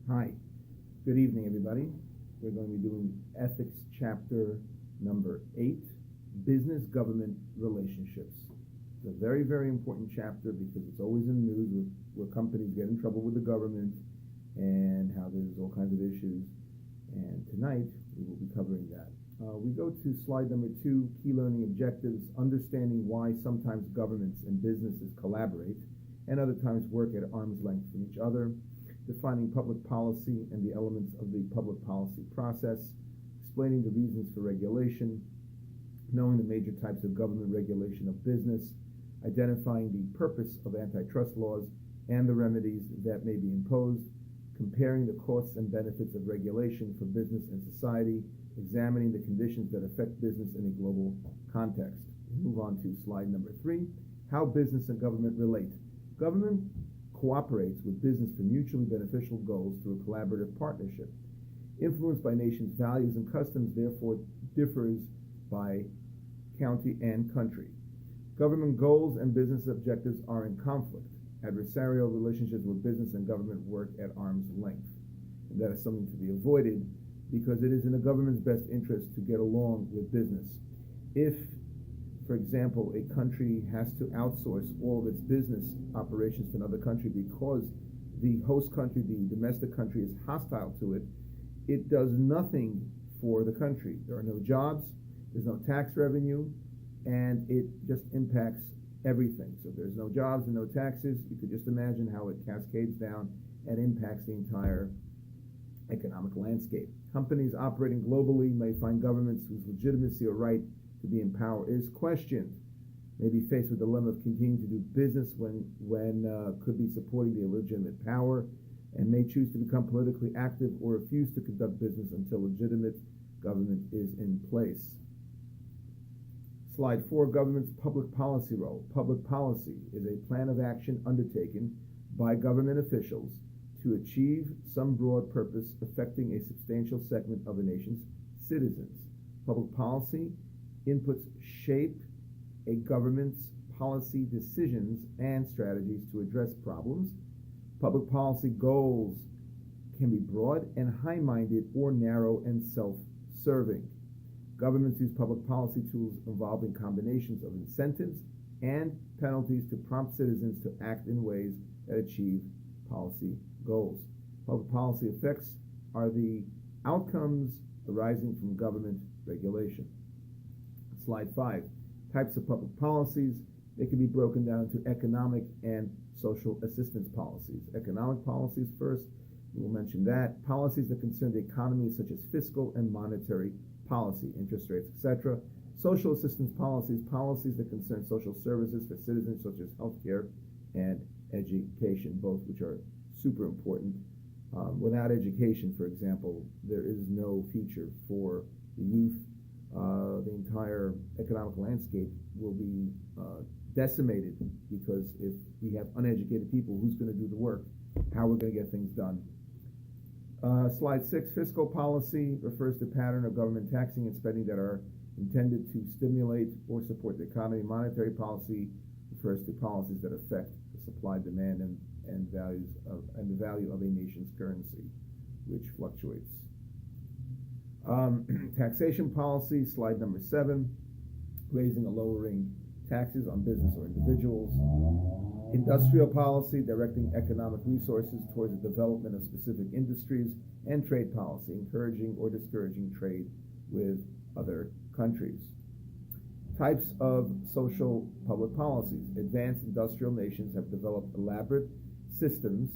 Hi, good evening, everybody. We're going to be doing Ethics Chapter number 8, Business Government Relationships. It's a very, very important chapter because it's always in the news where companies get in trouble with the government and how there's all kinds of issues. And tonight, we will be covering that. We go to slide number 2, Key Learning Objectives, understanding why sometimes governments and businesses collaborate and other times work at arm's length from each other. Defining public policy and the elements of the public policy process, explaining the reasons for regulation, knowing the major types of government regulation of business, identifying the purpose of antitrust laws and the remedies that may be imposed, comparing the costs and benefits of regulation for business and society, examining the conditions that affect business in a global context. Move on to slide number 3, how business and government relate. Government cooperates with business for mutually beneficial goals through a collaborative partnership. Influenced by nations' values and customs, therefore, differs by county and country. Government goals and business objectives are in conflict. Adversarial relationships where business and government work at arm's length. And that is something to be avoided because it is in the government's best interest to get along with business. If, for example, a country has to outsource all of its business operations to another country because the host country, the domestic country, is hostile to it, it does nothing for the country. There are no jobs, there's no tax revenue, and it just impacts everything. So if there's no jobs and no taxes, you could just imagine how it cascades down and impacts the entire economic landscape. Companies operating globally may find governments whose legitimacy or right to be in power is questioned, may be faced with the dilemma of continuing to do business when could be supporting the illegitimate power, and may choose to become politically active or refuse to conduct business until legitimate government is in place. Slide 4, government's public policy role. Public policy is a plan of action undertaken by government officials to achieve some broad purpose affecting a substantial segment of a nation's citizens. Public policy inputs shape a government's policy decisions and strategies to address problems. Public policy goals can be broad and high-minded or narrow and self-serving. Governments use public policy tools involving combinations of incentives and penalties to prompt citizens to act in ways that achieve policy goals. Public policy effects are the outcomes arising from government regulation. Slide 5, types of public policies. They can be broken down into economic and social assistance policies. Economic policies first, we will mention that. Policies that concern the economy such as fiscal and monetary policy, interest rates, etc. Social assistance policies, policies that concern social services for citizens such as healthcare and education, both which are super important. Without education, for example, there is no future for the youth. The entire economic landscape will be decimated because if we have uneducated people, who's going to do the work? How we're going to get things done? Slide 6, fiscal policy refers to pattern of government taxing and spending that are intended to stimulate or support the economy. Monetary policy refers to policies that affect the supply, demand, and the value of a nation's currency, which fluctuates. Taxation policy, slide number 7, raising or lowering taxes on business or individuals. Industrial policy, directing economic resources towards the development of specific industries. And trade policy, encouraging or discouraging trade with other countries. Types of social public policies. Advanced industrial nations have developed elaborate systems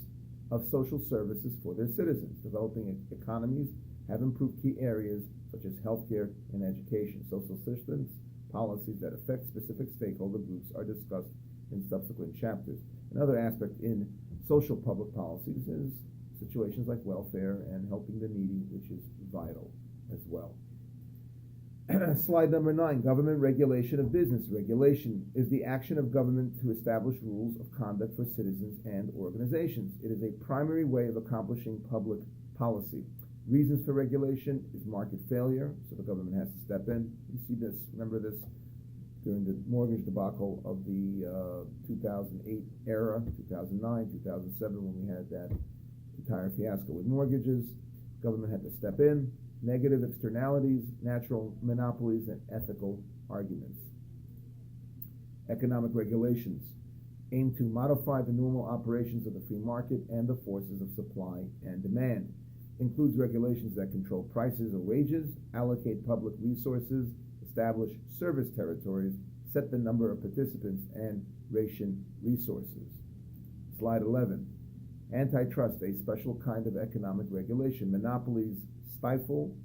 of social services for their citizens. Developing economies have improved key areas such as healthcare and education. Social assistance policies that affect specific stakeholder groups are discussed in subsequent chapters. Another aspect in social public policies is situations like welfare and helping the needy, which is vital as well. Slide number 9, government regulation of business. Regulation is the action of government to establish rules of conduct for citizens and organizations. It is a primary way of accomplishing public policy. Reasons for regulation is market failure, so the government has to step in. You see this, remember this, during the mortgage debacle of the 2008 era, 2009, 2007, when we had that entire fiasco with mortgages. Government had to step in. Negative externalities, natural monopolies, and ethical arguments. Economic regulations aim to modify the normal operations of the free market and the forces of supply and demand. Includes regulations that control prices or wages, allocate public resources, establish service territories, set the number of participants, and ration resources. Slide 11. Antitrust, a special kind of economic regulation. Monopolies stifle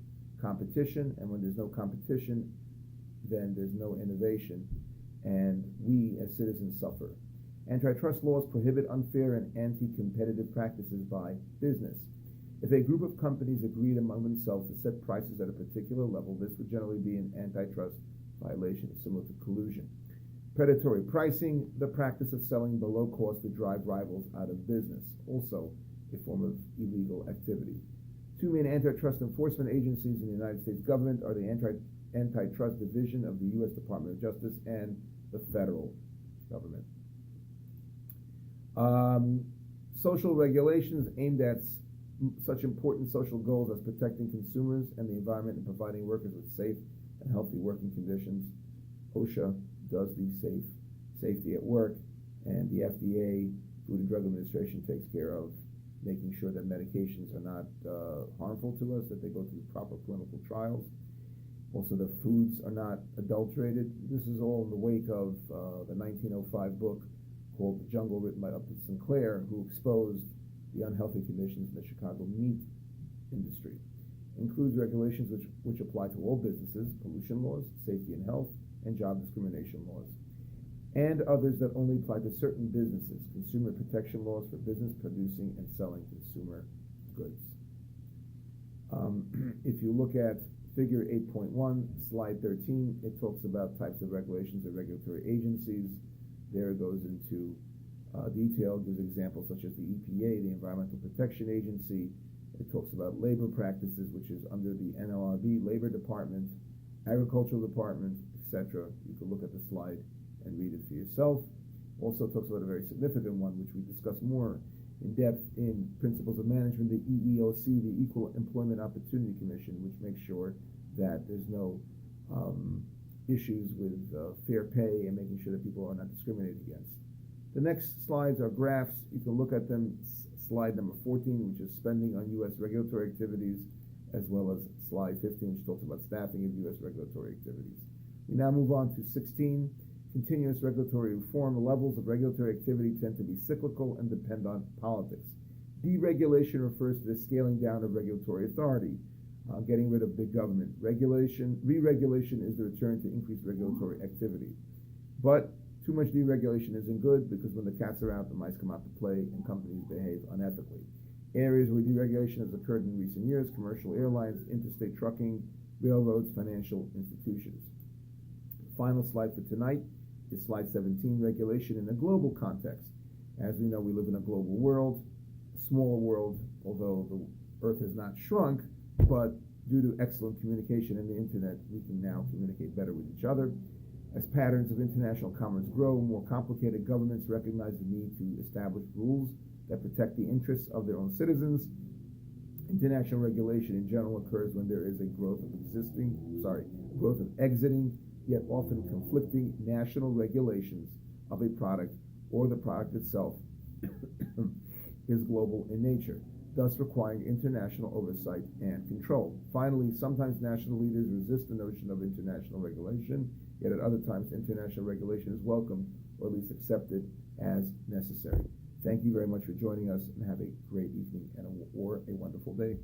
competition, and when there's no competition, then there's no innovation, and we as citizens suffer. Antitrust laws prohibit unfair and anti-competitive practices by business. If a group of companies agreed among themselves to set prices at a particular level, this would generally be an antitrust violation, similar to collusion. Predatory pricing, the practice of selling below cost to drive rivals out of business, also a form of illegal activity. Two main antitrust enforcement agencies in the United States government are the Antitrust Division of the U.S. Department of Justice and the federal government. Social regulations aimed at such important social goals as protecting consumers and the environment and providing workers with safe and healthy working conditions. OSHA does the safety at work, and the FDA, Food and Drug Administration, takes care of making sure that medications are not harmful to us, that they go through proper clinical trials. Also, the foods are not adulterated. This is all in the wake of the 1905 book called The Jungle, written by Upton Sinclair, who exposed the unhealthy conditions in the Chicago meat industry. Includes regulations which apply to all businesses, pollution laws, safety and health, and job discrimination laws, and others that only apply to certain businesses, consumer protection laws for business producing and selling consumer goods. If you look at figure 8.1, slide 13, it talks about types of regulations and regulatory agencies. There it goes into detail, gives examples such as the EPA, the Environmental Protection Agency. It talks about labor practices, which is under the NLRB, Labor Department, Agricultural Department, etc. You can look at the slide and read it for yourself. Also talks about a very significant one, which we discuss more in depth in Principles of Management, the EEOC, the Equal Employment Opportunity Commission, which makes sure that there's no issues with fair pay and making sure that people are not discriminated against. The next slides are graphs. You can look at them. Slide number 14, which is spending on U.S. regulatory activities, as well as slide 15, which talks about staffing of U.S. regulatory activities. We now move on to 16, continuous regulatory reform. The levels of regulatory activity tend to be cyclical and depend on politics. Deregulation refers to the scaling down of regulatory authority, getting rid of big government. Re-regulation is the return to increased regulatory activity. But too much deregulation isn't good, because when the cats are out, the mice come out to play, and companies behave unethically. Areas where deregulation has occurred in recent years: commercial airlines, interstate trucking, railroads, financial institutions. Final slide for tonight is slide 17, regulation in a global context. As we know, we live in a global world, a smaller world, although the earth has not shrunk, but due to excellent communication and the internet, we can now communicate better with each other. As patterns of international commerce grow, more complicated governments recognize the need to establish rules that protect the interests of their own citizens. International regulation in general occurs when there is a growth of exiting, yet often conflicting national regulations of a product, or the product itself is global in nature, thus requiring international oversight and control. Finally, sometimes national leaders resist the notion of international regulation, yet at other times international regulation is welcome, or at least accepted as necessary. Thank you very much for joining us, and have a great evening or a wonderful day.